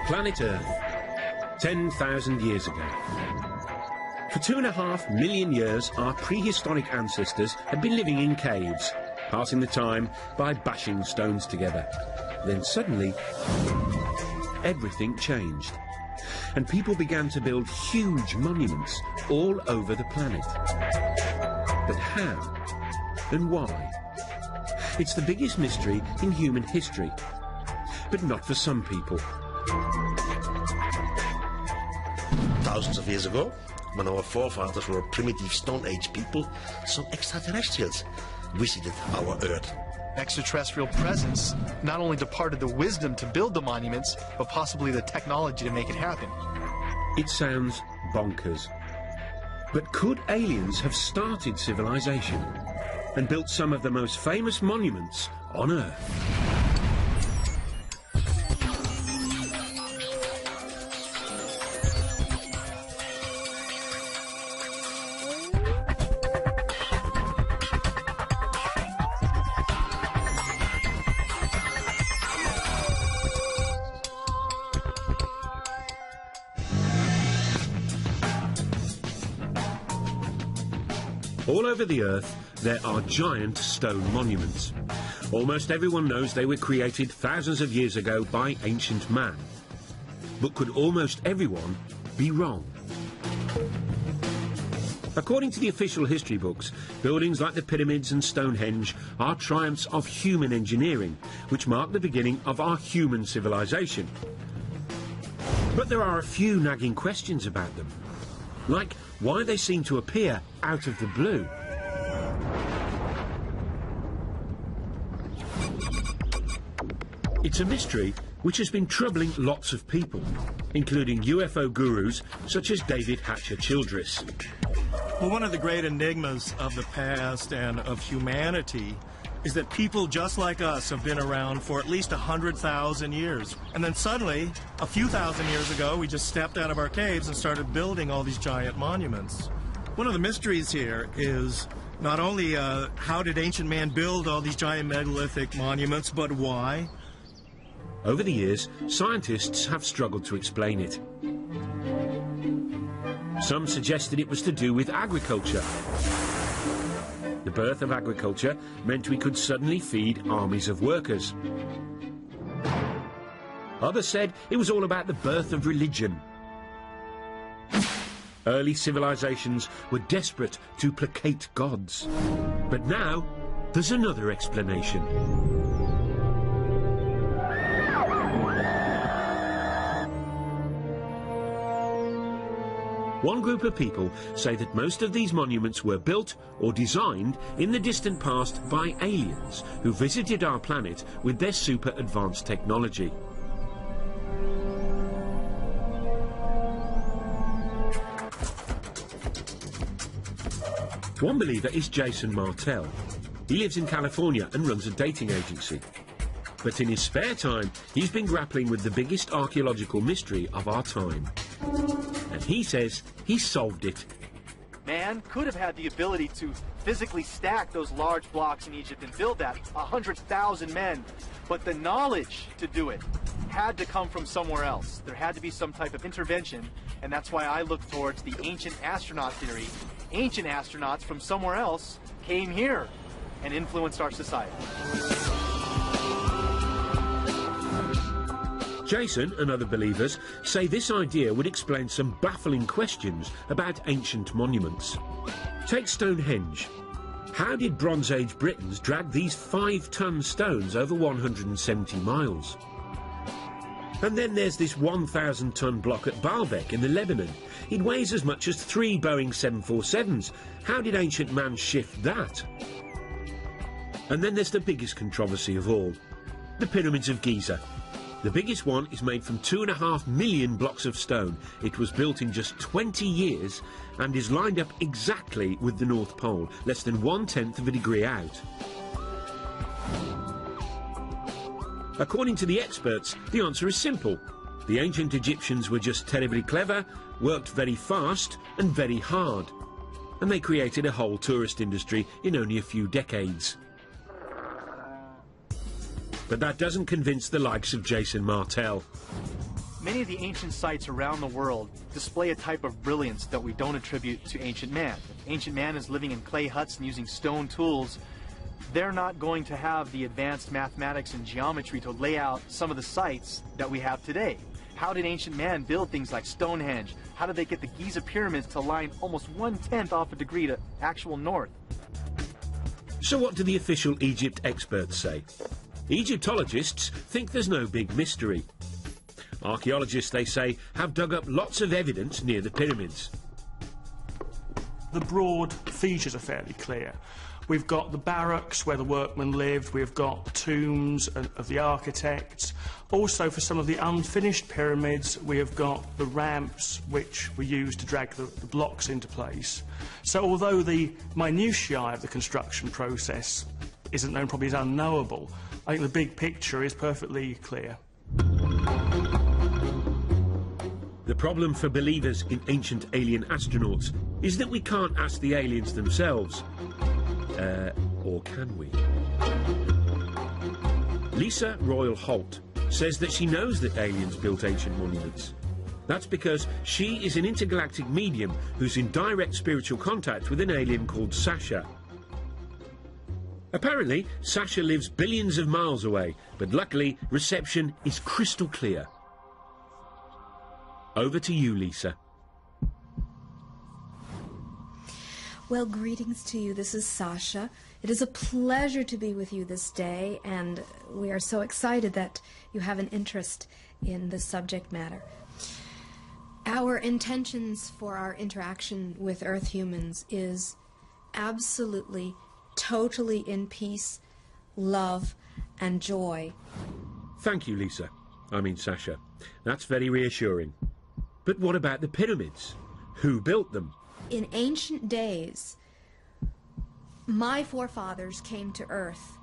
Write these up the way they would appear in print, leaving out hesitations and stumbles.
Planet Earth, 10,000 years ago. For 2.5 million years, our prehistoric ancestors had been living in caves, passing the time by bashing stones together. Then suddenly, everything changed, and people began to build huge monuments all over the planet. But how and why? It's the biggest mystery in human history, but not for some people. Thousands of years ago, when our forefathers were primitive Stone Age people, some extraterrestrials visited our Earth. Extraterrestrial presence not only departed the wisdom to build the monuments, but possibly the technology to make it happen. It sounds bonkers. But could aliens have started civilization and built some of the most famous monuments on Earth? All over the Earth, there are giant stone monuments. Almost everyone knows they were created thousands of years ago by ancient man. But could almost everyone be wrong? According to the official history books, buildings like the pyramids and Stonehenge are triumphs of human engineering, which mark the beginning of our human civilization. But there are a few nagging questions about them, like why they seem to appear out of the blue. It's a mystery which has been troubling lots of people, including UFO gurus such as David Hatcher Childress. Well, one of the great enigmas of the past and of humanity is that people just like us have been around for at least 100,000 years. And then suddenly, a few thousand years ago, we just stepped out of our caves and started building all these giant monuments. One of the mysteries here is not only how did ancient man build all these giant megalithic monuments, but why? Over the years, scientists have struggled to explain it. Some suggested it was to do with agriculture. The birth of agriculture meant we could suddenly feed armies of workers. Others said it was all about the birth of religion. Early civilizations were desperate to placate gods. But now, there's another explanation. One group of people say that most of these monuments were built or designed in the distant past by aliens who visited our planet with their super advanced technology. One believer is Jason Martell. He lives in California and runs a dating agency. But in his spare time, he's been grappling with the biggest archaeological mystery of our time. And he says he solved it. Man could have had the ability to physically stack those large blocks in Egypt and build that, 100,000 men. But the knowledge to do it had to come from somewhere else. There had to be some type of intervention, and that's why I look towards the ancient astronaut theory. Ancient astronauts from somewhere else came here and influenced our society. Jason and other believers say this idea would explain some baffling questions about ancient monuments. Take Stonehenge. How did Bronze Age Britons drag these 5-ton stones over 170 miles? And then there's this 1,000-ton block at Baalbek in the Lebanon. It weighs as much as 3 Boeing 747s. How did ancient man shift that? And then there's the biggest controversy of all, the Pyramids of Giza. The biggest one is made from 2.5 million blocks of stone. It was built in just 20 years and is lined up exactly with the North Pole, less than 1/10 of a degree out. According to the experts, the answer is simple. The ancient Egyptians were just terribly clever, worked very fast and very hard. And they created a whole tourist industry in only a few decades. But that doesn't convince the likes of Jason Martell. Many of the ancient sites around the world display a type of brilliance that we don't attribute to ancient man. If ancient man is living in clay huts and using stone tools, they're not going to have the advanced mathematics and geometry to lay out some of the sites that we have today. How did ancient man build things like Stonehenge? How did they get the Giza pyramids to line almost 1/10 off a degree to actual north? So what do the official Egypt experts say? Egyptologists think there's no big mystery. Archaeologists, they say, have dug up lots of evidence near the pyramids. The broad features are fairly clear. We've got the barracks where the workmen lived, we've got tombs of the architects. Also, for some of the unfinished pyramids, we have got the ramps which were used to drag the blocks into place. So although the minutiae of the construction process isn't known, probably is unknowable, I think the big picture is perfectly clear. The problem for believers in ancient alien astronauts is that we can't ask the aliens themselves. Or can we? Lisa Royal Holt says that she knows that aliens built ancient monuments. That's because she is an intergalactic medium who's in direct spiritual contact with an alien called Sasha. Apparently, Sasha lives billions of miles away, but luckily, reception is crystal clear. Over to you, Lisa. Well, greetings to you. This is Sasha. It is a pleasure to be with you this day, and we are so excited that you have an interest in this subject matter. Our intentions for our interaction with Earth humans is absolutely, totally in peace, love, and joy. Thank you, Lisa. I mean, Sasha. That's very reassuring. But what about the pyramids? Who built them? In ancient days, my forefathers came to Earth.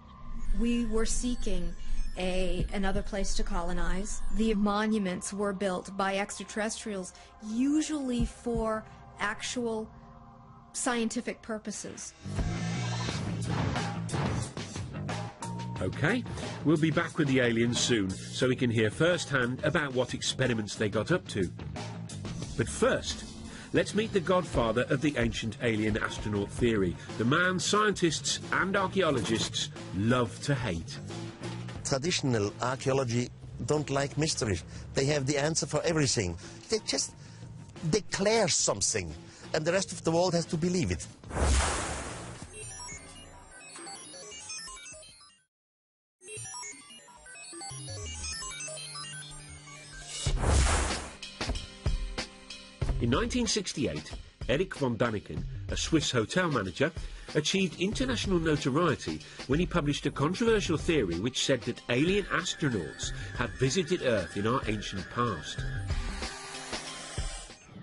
We were seeking another place to colonize. The monuments were built by extraterrestrials, usually for actual scientific purposes. OK, we'll be back with the aliens soon, so we can hear firsthand about what experiments they got up to. But first, let's meet the godfather of the ancient alien astronaut theory, the man scientists and archaeologists love to hate. Traditional archaeology don't like mysteries. They have the answer for everything. They just declare something, and the rest of the world has to believe it. In 1968, Erich von Däniken, a Swiss hotel manager, achieved international notoriety when he published a controversial theory which said that alien astronauts had visited Earth in our ancient past.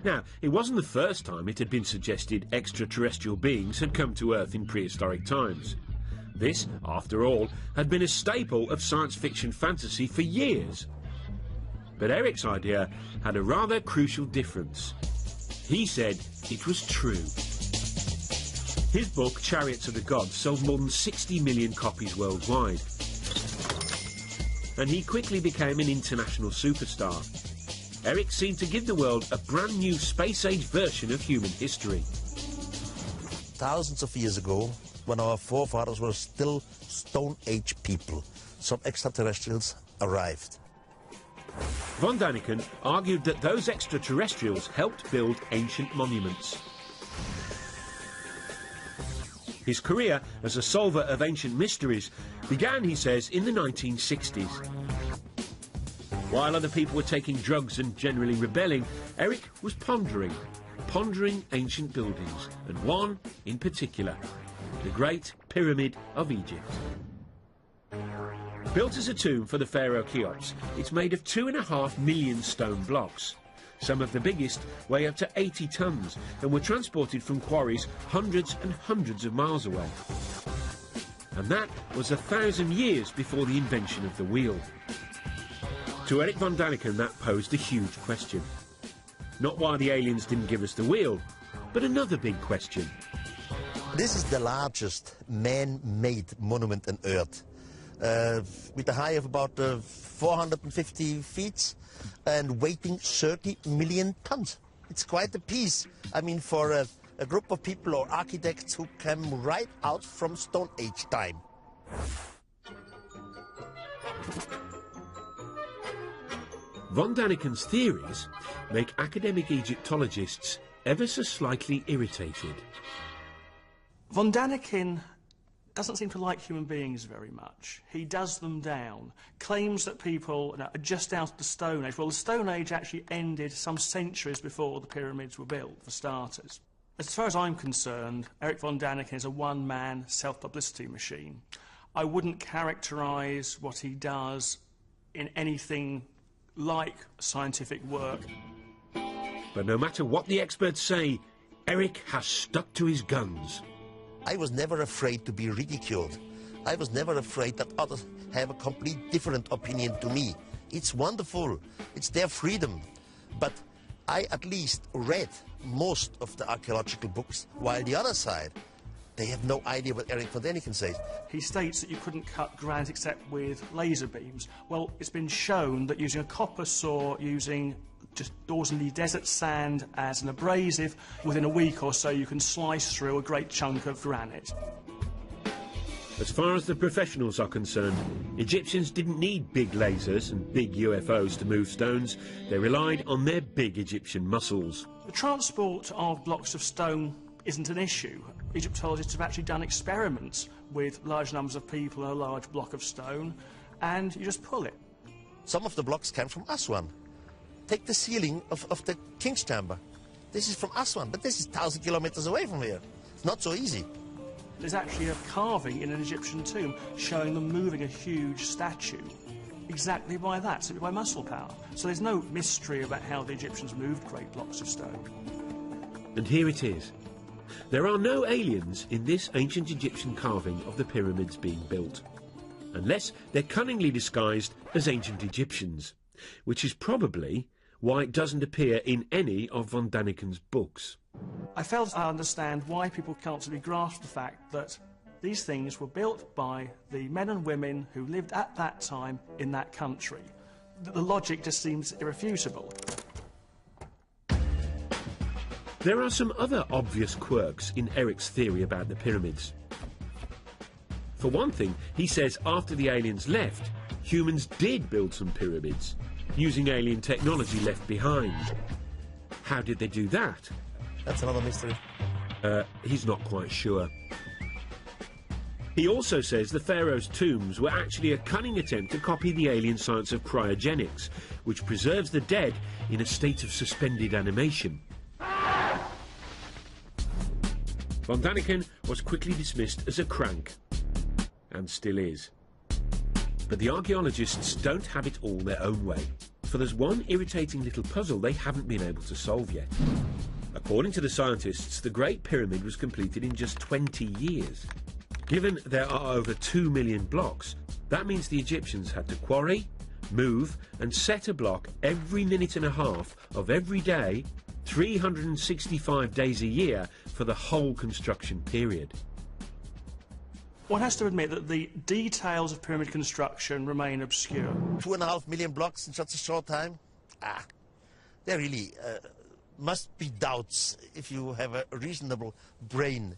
Now, it wasn't the first time it had been suggested extraterrestrial beings had come to Earth in prehistoric times. This, after all, had been a staple of science fiction fantasy for years. But Erich's idea had a rather crucial difference. He said it was true. His book, Chariots of the Gods, sold more than 60 million copies worldwide. And he quickly became an international superstar. Erich seemed to give the world a brand new space-age version of human history. Thousands of years ago, when our forefathers were still Stone Age people, some extraterrestrials arrived. Von Däniken argued that those extraterrestrials helped build ancient monuments. His career as a solver of ancient mysteries began, he says, in the 1960s. While other people were taking drugs and generally rebelling, Erich was pondering ancient buildings, and one in particular, the Great Pyramid of Egypt. Built as a tomb for the pharaoh Cheops, it's made of 2.5 million stone blocks. Some of the biggest weigh up to 80 tons and were transported from quarries hundreds and hundreds of miles away. And that was 1,000 years before the invention of the wheel. To Erich von Däniken, that posed a huge question. Not why the aliens didn't give us the wheel, but another big question. This is the largest man-made monument on Earth. with a height of about 450 feet and weighing 30 million tons. It's quite a piece. I mean, for a group of people or architects who came right out from Stone Age time. Von Daniken's theories make academic Egyptologists ever so slightly irritated. Von Daniken doesn't seem to like human beings very much. He does them down, claims that people are just out of the Stone Age. Well, the Stone Age actually ended some centuries before the pyramids were built, for starters. As far as I'm concerned, Eric von Daniken is a one-man self-publicity machine. I wouldn't characterise what he does in anything like scientific work. But no matter what the experts say, Eric has stuck to his guns. I was never afraid to be ridiculed. I was never afraid that others have a complete different opinion to me. It's wonderful. It's their freedom. But I at least read most of the archaeological books, while the other side, they have no idea what Eric von Daniken says. He states that you couldn't cut granite except with laser beams. Well, it's been shown that using a copper saw, using just ordinary desert sand as an abrasive, within a week or so you can slice through a great chunk of granite. As far as the professionals are concerned, Egyptians didn't need big lasers and big UFOs to move stones. They relied on their big Egyptian muscles. The transport of blocks of stone isn't an issue. Egyptologists have actually done experiments with large numbers of people in a large block of stone, and you just pull it. Some of the blocks came from Aswan. Take the ceiling of the King's Chamber. This is from Aswan, but this is 1,000 kilometers away from here. It's not so easy. There's actually a carving in an Egyptian tomb showing them moving a huge statue exactly by that, simply by muscle power. So there's no mystery about how the Egyptians moved great blocks of stone. And here it is. There are no aliens in this ancient Egyptian carving of the pyramids being built, unless they're cunningly disguised as ancient Egyptians, which is probably why it doesn't appear in any of von Daniken's books. I fail to understand why people can't really grasp the fact that these things were built by the men and women who lived at that time in that country. The logic just seems irrefutable. There are some other obvious quirks in Eric's theory about the pyramids. For one thing, he says after the aliens left, humans did build some pyramids, using alien technology left behind. How did they do that? That's another mystery. He's not quite sure. He also says the pharaoh's tombs were actually a cunning attempt to copy the alien science of cryogenics, which preserves the dead in a state of suspended animation. Von Daniken was quickly dismissed as a crank, and still is. But the archaeologists don't have it all their own way, for there's one irritating little puzzle they haven't been able to solve yet. According to the scientists, the Great Pyramid was completed in just 20 years. Given there are over 2 million blocks, that means the Egyptians had to quarry, move and set a block every minute and a half of every day, 365 days a year for the whole construction period. One has to admit that the details of pyramid construction remain obscure. 2.5 million blocks in such a short time? There really must be doubts if you have a reasonable brain.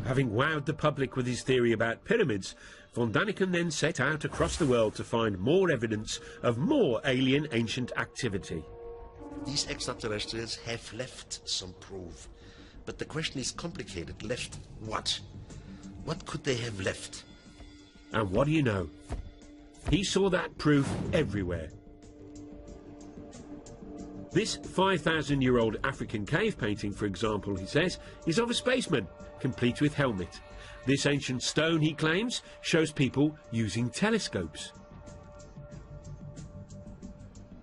Having wowed the public with his theory about pyramids, von Daniken then set out across the world to find more evidence of more alien ancient activity. These extraterrestrials have left some proof. But the question is complicated. Left what? What could they have left? And what do you know? He saw that proof everywhere. This 5,000-year-old African cave painting, for example, he says, is of a spaceman, complete with helmet. This ancient stone, he claims, shows people using telescopes.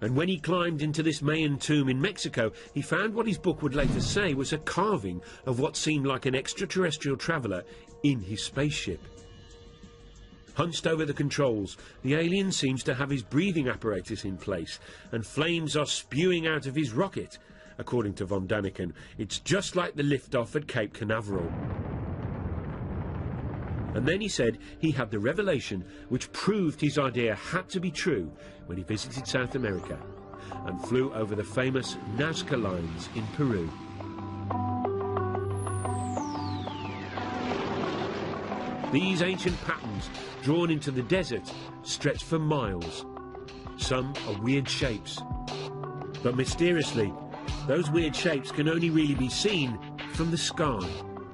And when he climbed into this Mayan tomb in Mexico, he found what his book would later say was a carving of what seemed like an extraterrestrial traveller in his spaceship. Hunched over the controls, the alien seems to have his breathing apparatus in place, and flames are spewing out of his rocket. According to von Daniken, it's just like the liftoff at Cape Canaveral. And then he said he had the revelation which proved his idea had to be true when he visited South America and flew over the famous Nazca lines in Peru. These ancient patterns, drawn into the desert, stretch for miles. Some are weird shapes. But mysteriously, those weird shapes can only really be seen from the sky.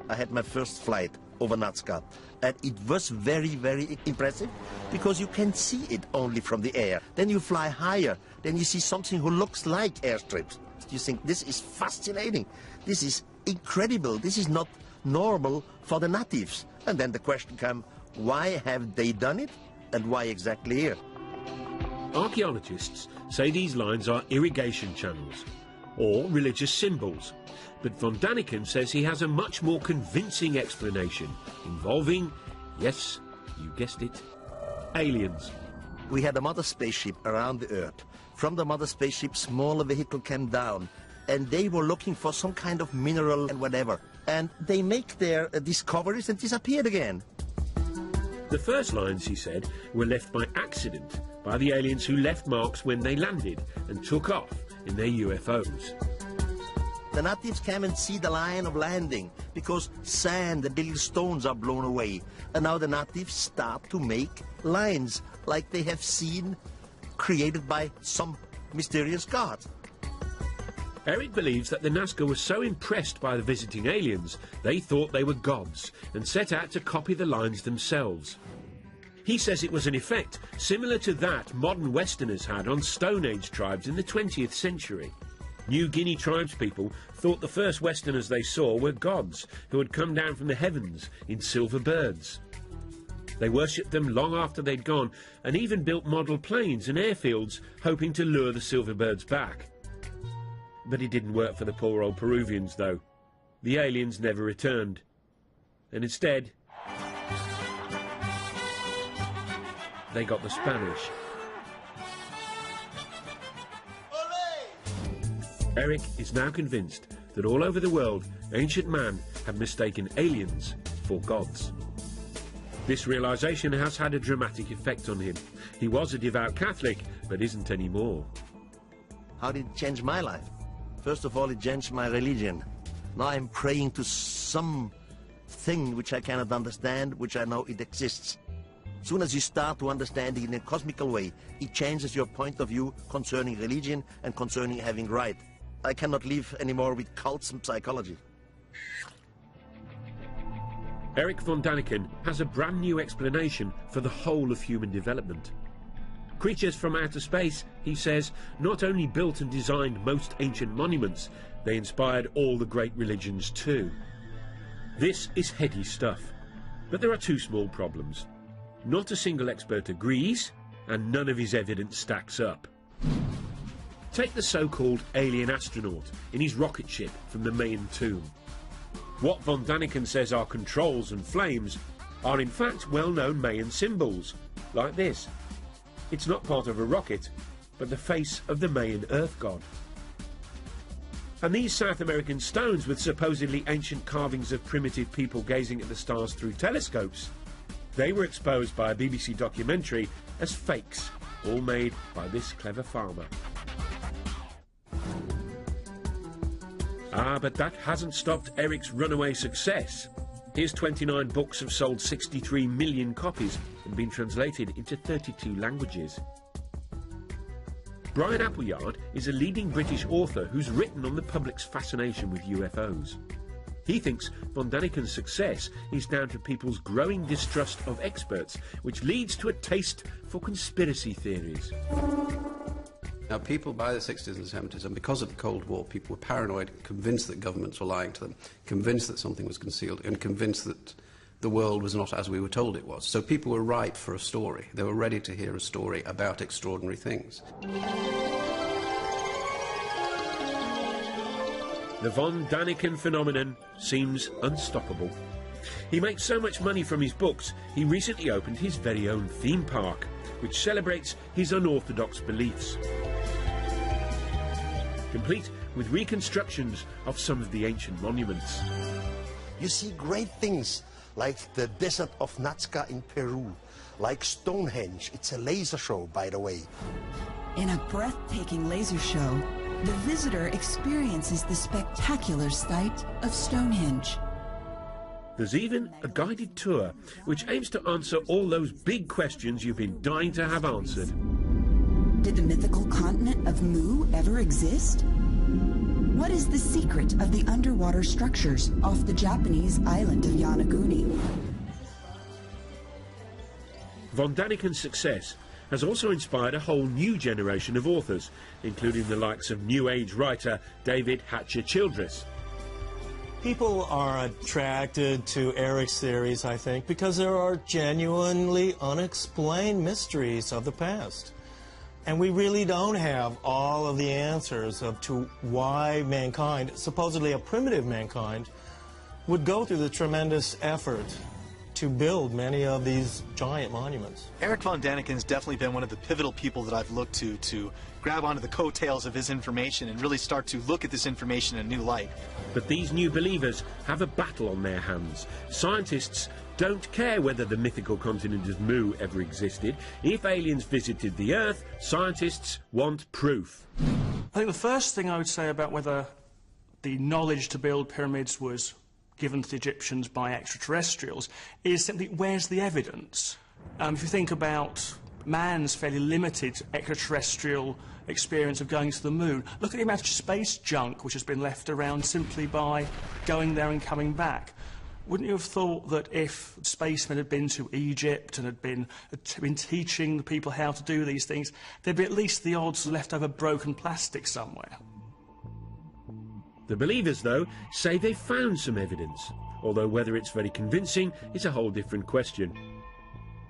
I had my first flight over Nazca, and it was very, very impressive because you can see it only from the air. Then you fly higher, then you see something who looks like airstrips. You think, this is fascinating, this is incredible, this is not normal for the natives. And then the question comes, why have they done it, and why exactly here? Archaeologists say these lines are irrigation channels or religious symbols, but von Daniken says he has a much more convincing explanation involving, yes, you guessed it, aliens. We had a mother spaceship around the Earth. From the mother spaceship, smaller vehicle came down, and they were looking for some kind of mineral and whatever. And they make their discoveries and disappeared again. The first lines, he said, were left by accident by the aliens who left marks when they landed and took off in their UFOs. The natives came and see the line of landing because sand and little stones are blown away. And now the natives start to make lines like they have seen created by some mysterious god. Eric believes that the Nazca were so impressed by the visiting aliens, they thought they were gods and set out to copy the lines themselves. He says it was an effect similar to that modern Westerners had on Stone Age tribes in the 20th century. New Guinea tribespeople thought the first Westerners they saw were gods who had come down from the heavens in silver birds. They worshipped them long after they'd gone and even built model planes and airfields hoping to lure the silver birds back. But it didn't work for the poor old Peruvians, though. The aliens never returned. And instead, they got the Spanish. Eric is now convinced that all over the world, ancient man had mistaken aliens for gods. This realization has had a dramatic effect on him. He was a devout Catholic, but isn't anymore. How did it change my life? First of all, it changed my religion. Now I'm praying to some thing which I cannot understand, which I know it exists. As soon as you start to understand it in a cosmical way, it changes your point of view concerning religion and concerning having right. I cannot live anymore with cults and psychology. Eric von Daniken has a brand new explanation for the whole of human development. Creatures from outer space, he says, not only built and designed most ancient monuments, they inspired all the great religions too. This is heady stuff, but there are two small problems. Not a single expert agrees, and none of his evidence stacks up. Take the so-called alien astronaut in his rocket ship from the Mayan tomb. What von Daniken says are controls and flames are in fact well-known Mayan symbols, like this. It's not part of a rocket, but the face of the Mayan earth god. And these South American stones with supposedly ancient carvings of primitive people gazing at the stars through telescopes, they were exposed by a BBC documentary as fakes, all made by this clever farmer. Ah, but that hasn't stopped Eric's runaway success. His 29 books have sold 63 million copies and been translated into 32 languages. Brian Appleyard is a leading British author who's written on the public's fascination with UFOs. He thinks von Daniken's success is down to people's growing distrust of experts, which leads to a taste for conspiracy theories. Now, people by the 60s and 70s, and because of the Cold War, people were paranoid, convinced that governments were lying to them, convinced that something was concealed, and convinced that the world was not as we were told it was. So people were ripe for a story. They were ready to hear a story about extraordinary things. The von Daniken phenomenon seems unstoppable. He makes so much money from his books, he recently opened his very own theme park, which celebrates his unorthodox beliefs. Complete with reconstructions of some of the ancient monuments. You see great things like the desert of Nazca in Peru, like Stonehenge. It's a laser show, by the way. In a breathtaking laser show, the visitor experiences the spectacular sight of Stonehenge. There's even a guided tour which aims to answer all those big questions you've been dying to have answered. Did the mythical continent of Mu ever exist? What is the secret of the underwater structures off the Japanese island of Yonaguni? Von Daniken's success has also inspired a whole new generation of authors, including the likes of New Age writer David Hatcher Childress. People are attracted to Eric's theories, I think, because there are genuinely unexplained mysteries of the past. And we really don't have all of the answers to why mankind, supposedly a primitive mankind, would go through the tremendous effort to build many of these giant monuments. Eric von Daniken's definitely been one of the pivotal people that I've looked to grab onto the coattails of his information and really start to look at this information in a new light. But these new believers have a battle on their hands. Scientists don't care whether the mythical continent of Mu ever existed. If aliens visited the Earth, scientists want proof. I think the first thing I would say about whether the knowledge to build pyramids was given to the Egyptians by extraterrestrials is simply, where's the evidence? If you think about man's fairly limited extraterrestrial experience of going to the moon, look at the amount of space junk which has been left around simply by going there and coming back. Wouldn't you have thought that if spacemen had been to Egypt and had been teaching the people how to do these things, there'd be at least the odds of leftover broken plastic somewhere? The believers, though, say they've found some evidence, although whether it's very convincing is a whole different question.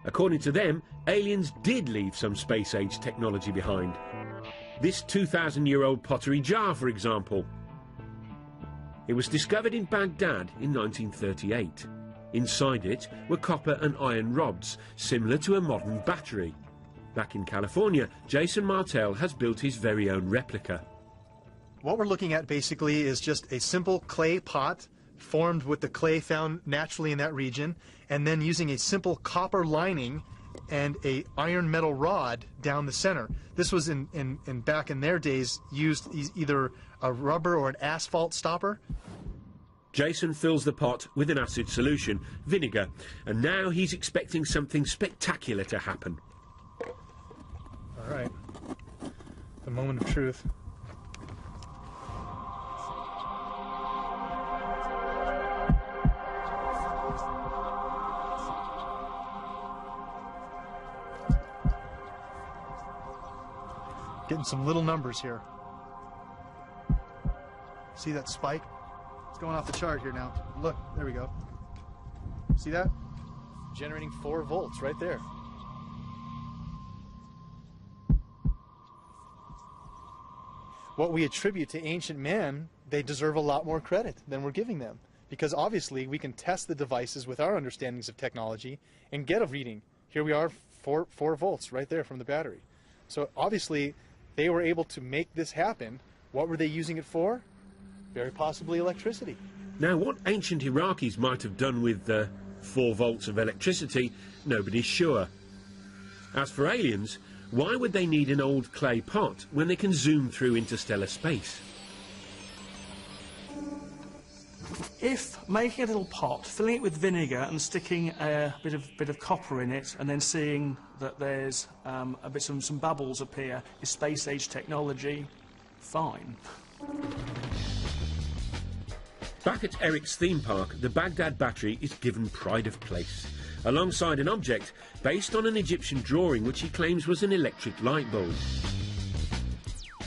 According to them, aliens did leave some space-age technology behind. This 2,000-year-old pottery jar, for example. It was discovered in Baghdad in 1938. Inside it were copper and iron rods, similar to a modern battery. Back in California, Jason Martell has built his very own replica. What we're looking at basically is just a simple clay pot formed with the clay found naturally in that region, and then using a simple copper lining and a iron metal rod down the center. This was back in their days used either a rubber or an asphalt stopper. Jason fills the pot with an acid solution, vinegar, and now he's expecting something spectacular to happen. All right, the moment of truth. Getting some little numbers here. See that spike? It's going off the chart here now. Look, there we go. See that? Generating 4 volts right there. What we attribute to ancient man, they deserve a lot more credit than we're giving them. Because obviously we can test the devices with our understandings of technology and get a reading. Here we are, 4 volts right there from the battery. So obviously they were able to make this happen. What were they using it for? Very possibly electricity. Now, what ancient Iraqis might have done with 4 volts of electricity, nobody's sure. As for aliens, why would they need an old clay pot when they can zoom through interstellar space? If making a little pot, filling it with vinegar and sticking a bit of copper in it, and then seeing that there's some bubbles appear, is space-age technology, fine. Back at Eric's theme park, the Baghdad battery is given pride of place, alongside an object based on an Egyptian drawing which he claims was an electric light bulb.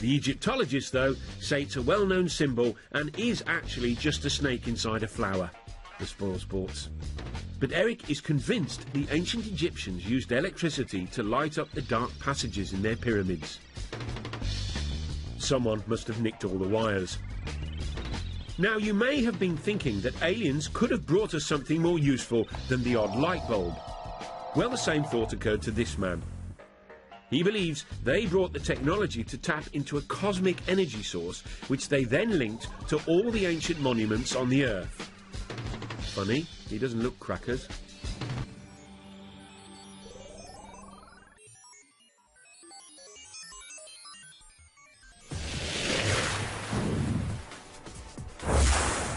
The Egyptologists, though, say it's a well-known symbol and is actually just a snake inside a flower. The spoil sports. But Eric is convinced the ancient Egyptians used electricity to light up the dark passages in their pyramids. Someone must have nicked all the wires. Now, you may have been thinking that aliens could have brought us something more useful than the odd light bulb. Well, the same thought occurred to this man. He believes they brought the technology to tap into a cosmic energy source, which they then linked to all the ancient monuments on the Earth. Funny? He doesn't look crackers.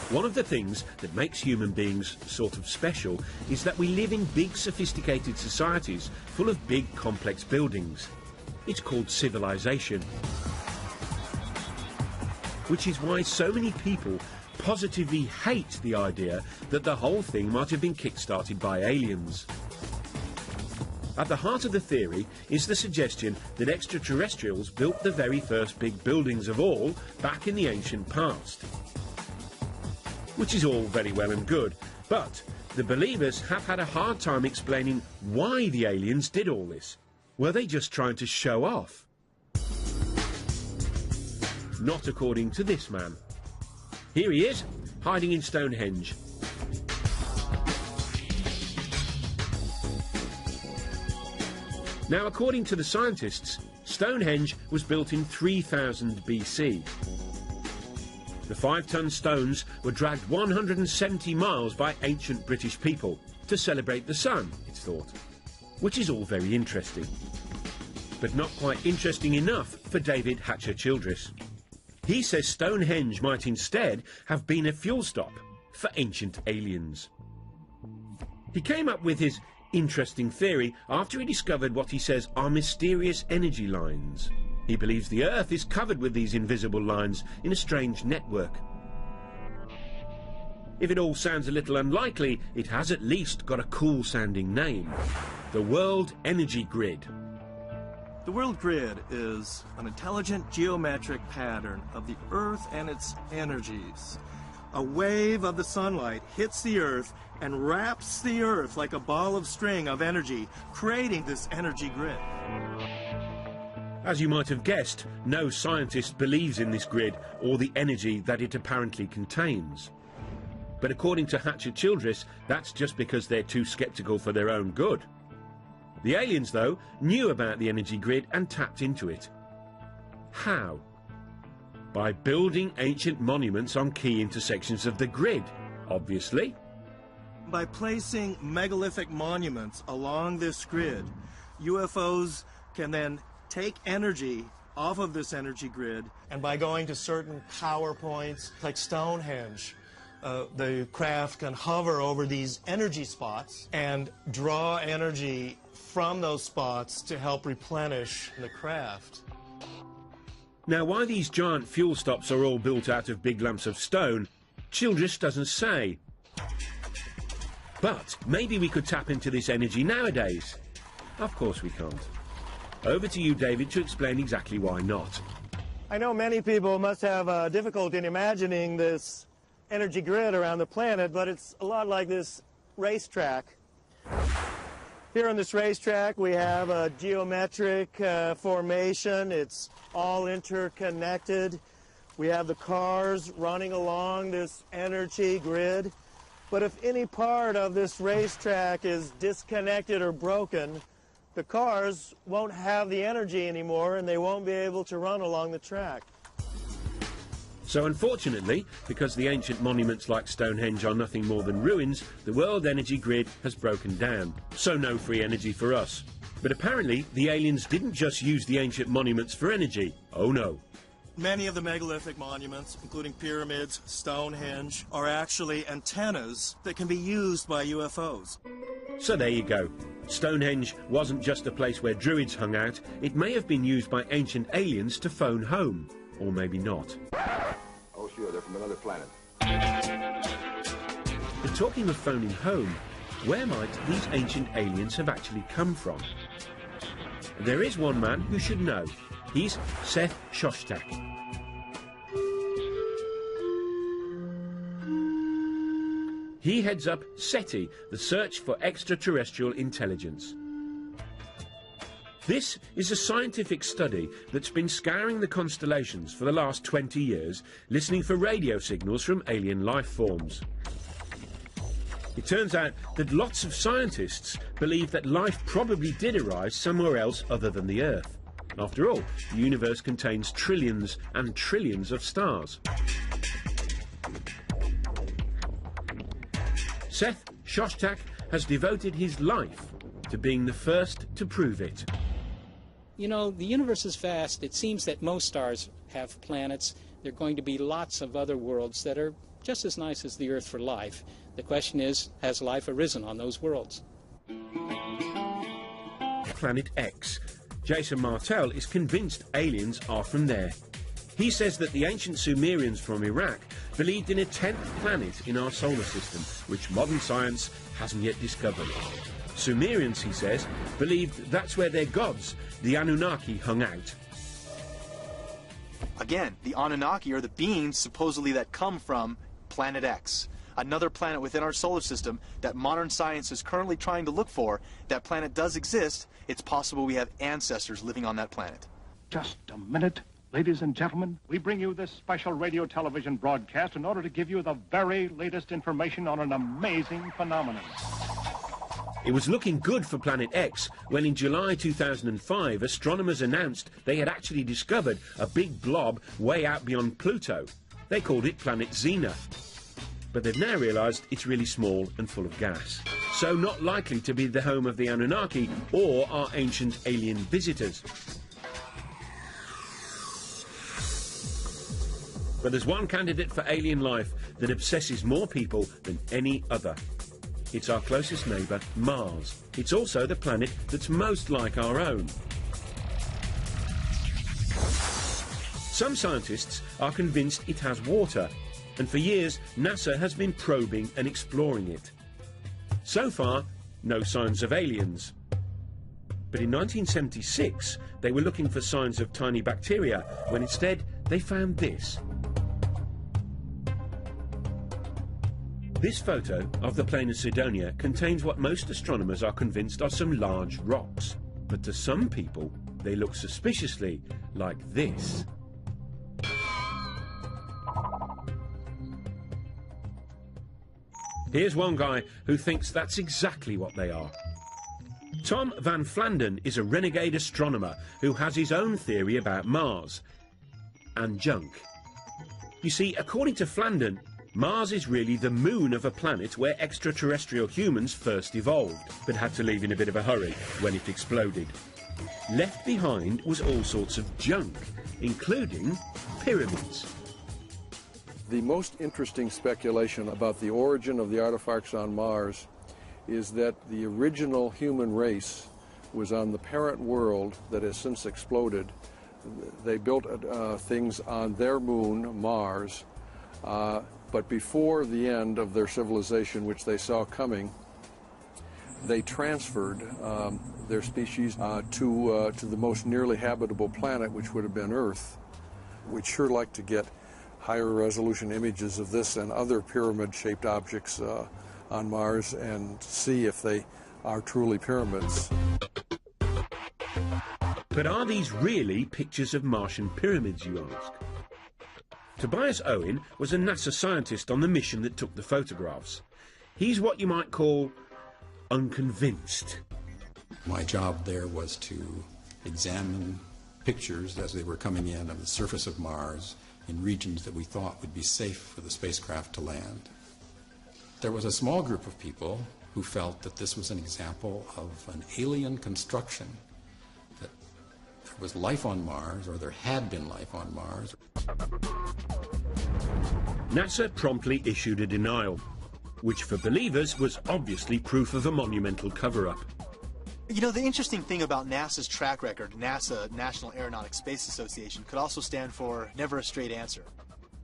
One of the things that makes human beings sort of special is that we live in big, sophisticated societies full of big, complex buildings. It's called civilization. Which is why so many people positively hate the idea that the whole thing might have been kick-started by aliens. At the heart of the theory is the suggestion that extraterrestrials built the very first big buildings of all back in the ancient past. Which is all very well and good, but the believers have had a hard time explaining why the aliens did all this. Were they just trying to show off? Not according to this man. Here he is, hiding in Stonehenge. Now, according to the scientists, Stonehenge was built in 3000 BC. The 5-ton stones were dragged 170 miles by ancient British people to celebrate the sun, it's thought. Which is all very interesting. But not quite interesting enough for David Hatcher-Childress. He says Stonehenge might instead have been a fuel stop for ancient aliens. He came up with his interesting theory after he discovered what he says are mysterious energy lines. He believes the Earth is covered with these invisible lines in a strange network. If it all sounds a little unlikely, it has at least got a cool-sounding name. The World Energy Grid. The world grid is an intelligent geometric pattern of the Earth and its energies. A wave of the sunlight hits the Earth and wraps the Earth like a ball of string of energy, creating this energy grid. As you might have guessed, no scientist believes in this grid or the energy that it apparently contains. But according to Hatcher-Childress, that's just because they're too sceptical for their own good. The aliens, though, knew about the energy grid and tapped into it. How? By building ancient monuments on key intersections of the grid, obviously. By placing megalithic monuments along this grid, UFOs can then take energy off of this energy grid, and by going to certain power points like Stonehenge, the craft can hover over these energy spots and draw energy from those spots to help replenish the craft. Now, why these giant fuel stops are all built out of big lumps of stone, Childress doesn't say. But maybe we could tap into this energy nowadays. Of course we can't. Over to you, David, to explain exactly why not. I know many people must have difficulty in imagining this energy grid around the planet, but it's a lot like this racetrack. Here on this racetrack we have a geometric formation. It's all interconnected. We have the cars running along this energy grid. But if any part of this racetrack is disconnected or broken, the cars won't have the energy anymore and they won't be able to run along the track. So unfortunately, because the ancient monuments like Stonehenge are nothing more than ruins, the world energy grid has broken down. So no free energy for us. But apparently the aliens didn't just use the ancient monuments for energy. Oh no. Many of the megalithic monuments, including pyramids, Stonehenge, are actually antennas that can be used by UFOs. So there you go. Stonehenge wasn't just a place where druids hung out. It may have been used by ancient aliens to phone home. Or maybe not. Oh sure, they're from another planet. But talking of phoning home, where might these ancient aliens have actually come from? There is one man who should know. He's Seth Shostak. He heads up SETI, the Search for Extraterrestrial Intelligence. This is a scientific study that's been scouring the constellations for the last 20 years, listening for radio signals from alien life forms. It turns out that lots of scientists believe that life probably did arise somewhere else other than the Earth. After all, the universe contains trillions and trillions of stars. Seth Shostak has devoted his life to being the first to prove it. You know, the universe is vast. It seems that most stars have planets. There are going to be lots of other worlds that are just as nice as the Earth for life. The question is, has life arisen on those worlds? Planet X. Jason Martell is convinced aliens are from there. He says that the ancient Sumerians from Iraq believed in a 10th planet in our solar system, which modern science hasn't yet discovered. Sumerians, he says, believed that's where their gods, the Anunnaki, hung out. Again, the Anunnaki are the beings supposedly that come from Planet X, another planet within our solar system that modern science is currently trying to look for. That planet does exist. It's possible we have ancestors living on that planet. Just a minute. Ladies and gentlemen, we bring you this special radio television broadcast in order to give you the very latest information on an amazing phenomenon. It was looking good for Planet X when in July 2005 astronomers announced they had actually discovered a big blob way out beyond Pluto. They called it Planet Xena. But they've now realised it's really small and full of gas, so not likely to be the home of the Anunnaki or our ancient alien visitors. But there's one candidate for alien life that obsesses more people than any other. It's our closest neighbour, Mars. It's also the planet that's most like our own. Some scientists are convinced it has water, and for years NASA has been probing and exploring it. So far, no signs of aliens. But in 1976, they were looking for signs of tiny bacteria, when instead they found this. This photo of the plain of Cydonia contains what most astronomers are convinced are some large rocks. But to some people, they look suspiciously like this. Here's one guy who thinks that's exactly what they are. Tom Van Flandern is a renegade astronomer who has his own theory about Mars and junk. You see, according to Flandern, Mars is really the moon of a planet where extraterrestrial humans first evolved, but had to leave in a bit of a hurry when it exploded. Left behind was all sorts of junk, including pyramids. The most interesting speculation about the origin of the artifacts on Mars is that the original human race was on the parent world that has since exploded. They built things on their moon, Mars, but before the end of their civilization, which they saw coming, they transferred their species to the most nearly habitable planet, which would have been Earth. We'd sure like to get higher resolution images of this and other pyramid-shaped objects on Mars and see if they are truly pyramids. But are these really pictures of Martian pyramids, you ask? Tobias Owen was a NASA scientist on the mission that took the photographs. He's what you might call unconvinced. My job there was to examine pictures as they were coming in of the surface of Mars in regions that we thought would be safe for the spacecraft to land. There was a small group of people who felt that this was an example of an alien construction, that there was life on Mars, or there had been life on Mars. NASA promptly issued a denial, which for believers was obviously proof of a monumental cover-up. You know, the interesting thing about NASA's track record, NASA, National Aeronautics Space Association, could also stand for never a straight answer.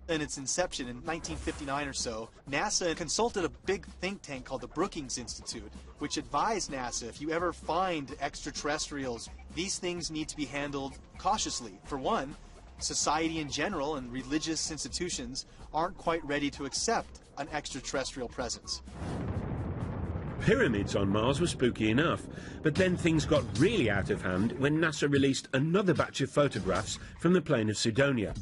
In its inception in 1959 or so, NASA consulted a big think tank called the Brookings Institute, which advised NASA, if you ever find extraterrestrials, these things need to be handled cautiously. For one, society in general and religious institutions aren't quite ready to accept an extraterrestrial presence. Pyramids on Mars were spooky enough, but then things got really out of hand when NASA released another batch of photographs from the plain of Cydonia.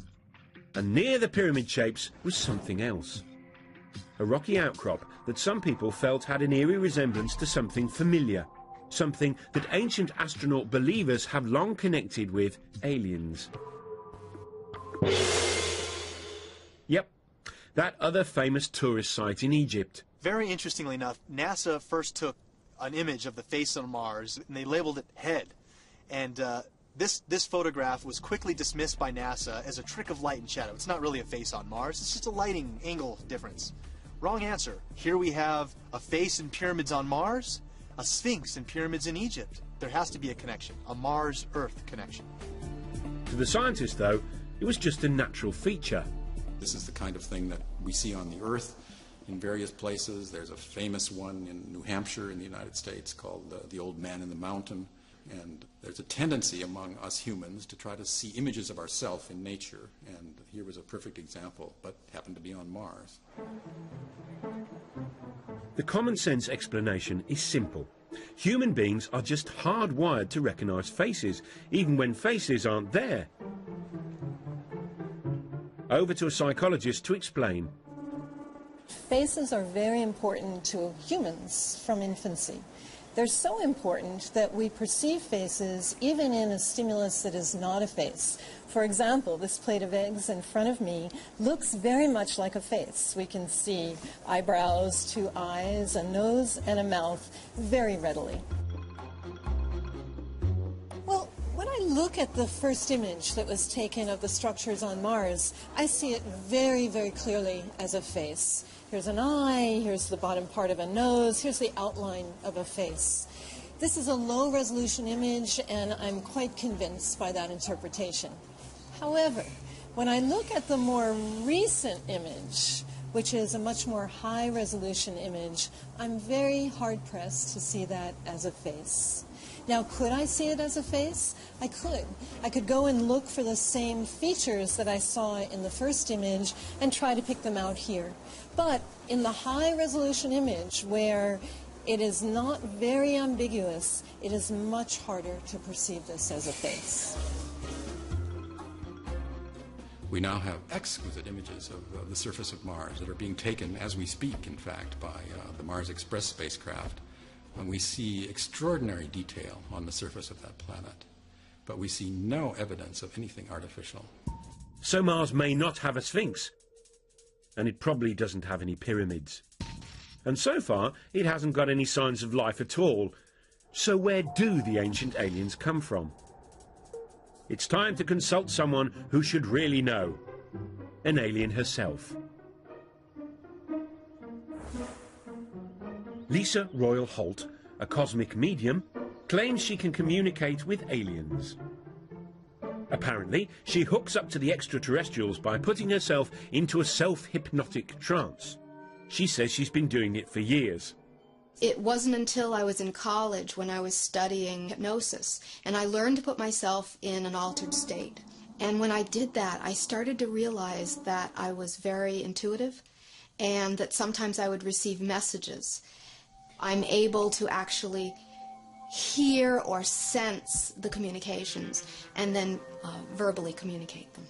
And near the pyramid shapes was something else. A rocky outcrop that some people felt had an eerie resemblance to something familiar, something that ancient astronaut believers have long connected with aliens. Yep, that other famous tourist site in Egypt. Very interestingly enough, NASA first took an image of the face on Mars, and they labeled it head. And this photograph was quickly dismissed by NASA as a trick of light and shadow. It's not really a face on Mars, it's just a lighting angle difference. Wrong answer. Here we have a face in pyramids on Mars, a sphinx in pyramids in Egypt. There has to be a connection, a Mars-Earth connection. To the scientists, though, it was just a natural feature. This is the kind of thing that we see on the Earth in various places. There's a famous one in New Hampshire in the United States called the Old Man in the Mountain. And there's a tendency among us humans to try to see images of ourselves in nature. And here was a perfect example, but happened to be on Mars. The common sense explanation is simple. Human beings are just hardwired to recognize faces, even when faces aren't there. Over to a psychologist to explain. Faces are very important to humans from infancy. They're so important that we perceive faces even in a stimulus that is not a face. For example, this plate of eggs in front of me looks very much like a face. We can see eyebrows, two eyes, a nose, and a mouth very readily. Well, when I look at the first image that was taken of the structures on Mars, I see it very, very clearly as a face. Here's an eye, here's the bottom part of a nose, here's the outline of a face. This is a low-resolution image, and I'm quite convinced by that interpretation. However, when I look at the more recent image, which is a much more high-resolution image, I'm very hard-pressed to see that as a face. Now, could I see it as a face? I could. I could go and look for the same features that I saw in the first image and try to pick them out here. But in the high-resolution image, where it is not very ambiguous, it is much harder to perceive this as a face. We now have exquisite images of the surface of Mars that are being taken as we speak, in fact, by the Mars Express spacecraft. And we see extraordinary detail on the surface of that planet, but we see no evidence of anything artificial. So Mars may not have a sphinx, and it probably doesn't have any pyramids. And so far, it hasn't got any signs of life at all. So where do the ancient aliens come from? It's time to consult someone who should really know. An alien herself. Lisa Royal Holt, a cosmic medium, claims she can communicate with aliens. Apparently, she hooks up to the extraterrestrials by putting herself into a self-hypnotic trance. She says she's been doing it for years. It wasn't until I was in college when I was studying hypnosis, and I learned to put myself in an altered state. And when I did that, I started to realize that I was very intuitive and that sometimes I would receive messages. I'm able to actually hear or sense the communications and then verbally communicate them.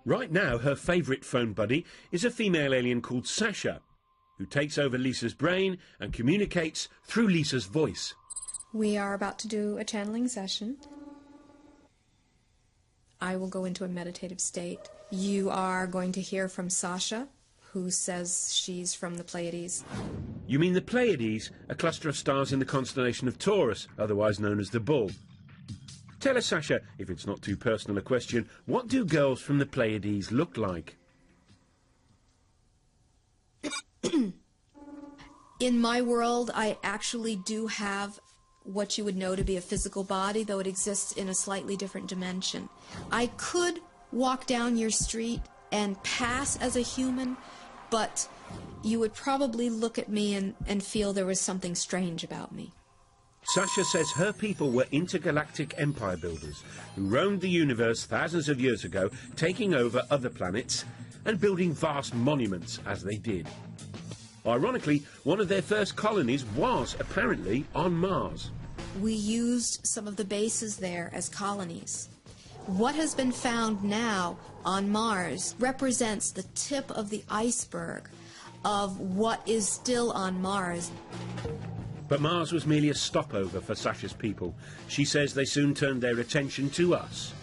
Right now, her favourite phone buddy is a female alien called Sasha, who takes over Lisa's brain and communicates through Lisa's voice. We are about to do a channeling session. I will go into a meditative state. You are going to hear from Sasha, who says she's from the Pleiades. You mean the Pleiades, a cluster of stars in the constellation of Taurus, otherwise known as the Bull. Tell us, Sasha, if it's not too personal a question, what do girls from the Pleiades look like? In my world, I actually do have what you would know to be a physical body, though it exists in a slightly different dimension. I could walk down your street and pass as a human, but you would probably look at me and feel there was something strange about me. Sasha says her people were intergalactic empire builders who roamed the universe thousands of years ago, taking over other planets and building vast monuments as they did. Ironically, one of their first colonies was apparently on Mars. We used some of the bases there as colonies. What has been found now on Mars represents the tip of the iceberg of what is still on Mars. But Mars was merely a stopover for Sasha's people. She says they soon turned their attention to us.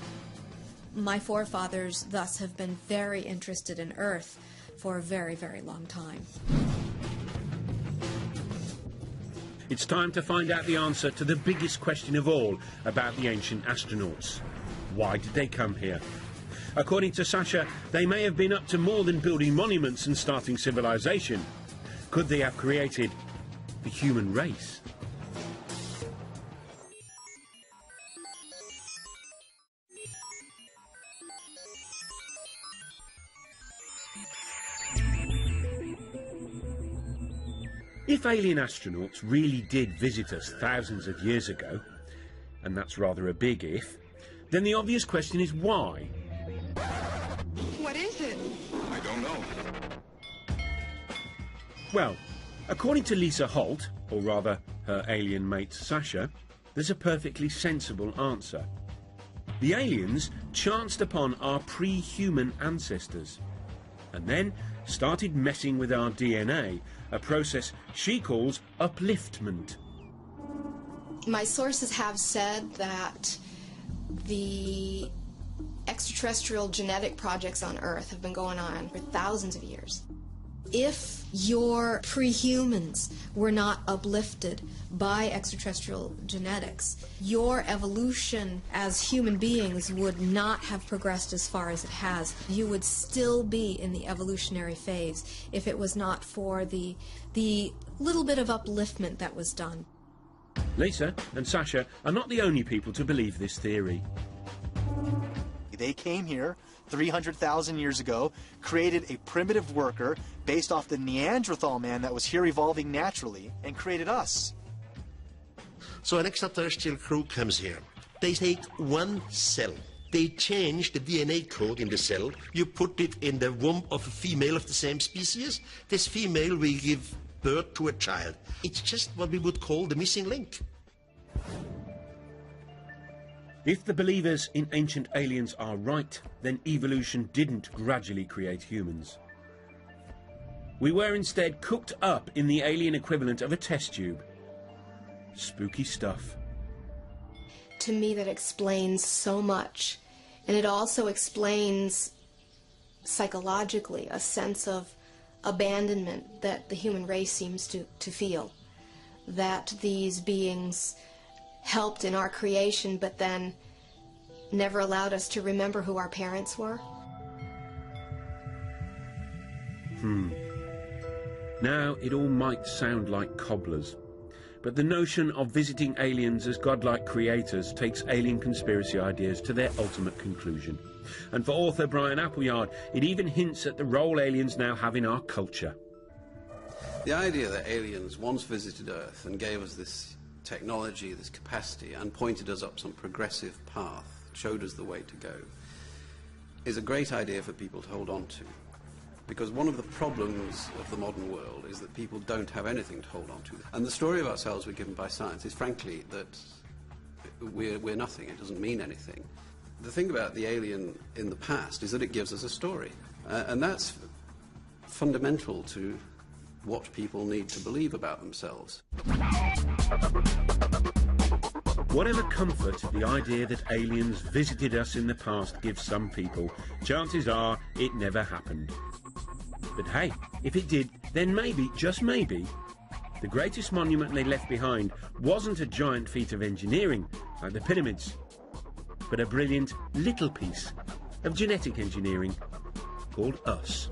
My forefathers thus have been very interested in Earth for a very, very long time. It's time to find out the answer to the biggest question of all about the ancient astronauts. Why did they come here? According to Sasha, they may have been up to more than building monuments and starting civilization. Could they have created the human race? If alien astronauts really did visit us thousands of years ago, and that's rather a big if, then the obvious question is why? What is it? I don't know. Well, according to Lisa Holt, or rather her alien mate Sasha, there's a perfectly sensible answer. The aliens chanced upon our pre-human ancestors, and then started messing with our DNA, a process she calls upliftment. My sources have said that the extraterrestrial genetic projects on Earth have been going on for thousands of years. If your pre-humans were not uplifted by extraterrestrial genetics, your evolution as human beings would not have progressed as far as it has. You would still be in the evolutionary phase if it was not for the little bit of upliftment that was done. Lisa and Sasha are not the only people to believe this theory. They came here 300,000 years ago, created a primitive worker based off the Neanderthal man that was here evolving naturally, and created us. So an extraterrestrial crew comes here. They take one cell. They change the DNA code in the cell. You put it in the womb of a female of the same species. This female will give birth to a child. It's just what we would call the missing link. If the believers in ancient aliens are right, then evolution didn't gradually create humans. We were instead cooked up in the alien equivalent of a test tube. Spooky stuff. To me, that explains so much. And it also explains psychologically a sense of abandonment that the human race seems to feel. That these beings helped in our creation, but then never allowed us to remember who our parents were. Now, it all might sound like cobblers, but the notion of visiting aliens as godlike creators takes alien conspiracy ideas to their ultimate conclusion. And for author Brian Appleyard, it even hints at the role aliens now have in our culture. The idea that aliens once visited Earth and gave us this technology, this capacity, and pointed us up some progressive path, showed us the way to go, is a great idea for people to hold on to. Because one of the problems of the modern world is that people don't have anything to hold on to. And the story of ourselves we're given by science is frankly that we're nothing, it doesn't mean anything. The thing about the alien in the past is that it gives us a story. And that's fundamental to what people need to believe about themselves. Whatever comfort the idea that aliens visited us in the past gives some people, chances are it never happened. But hey, if it did, then maybe, just maybe, the greatest monument they left behind wasn't a giant feat of engineering, like the pyramids, but a brilliant little piece of genetic engineering called us.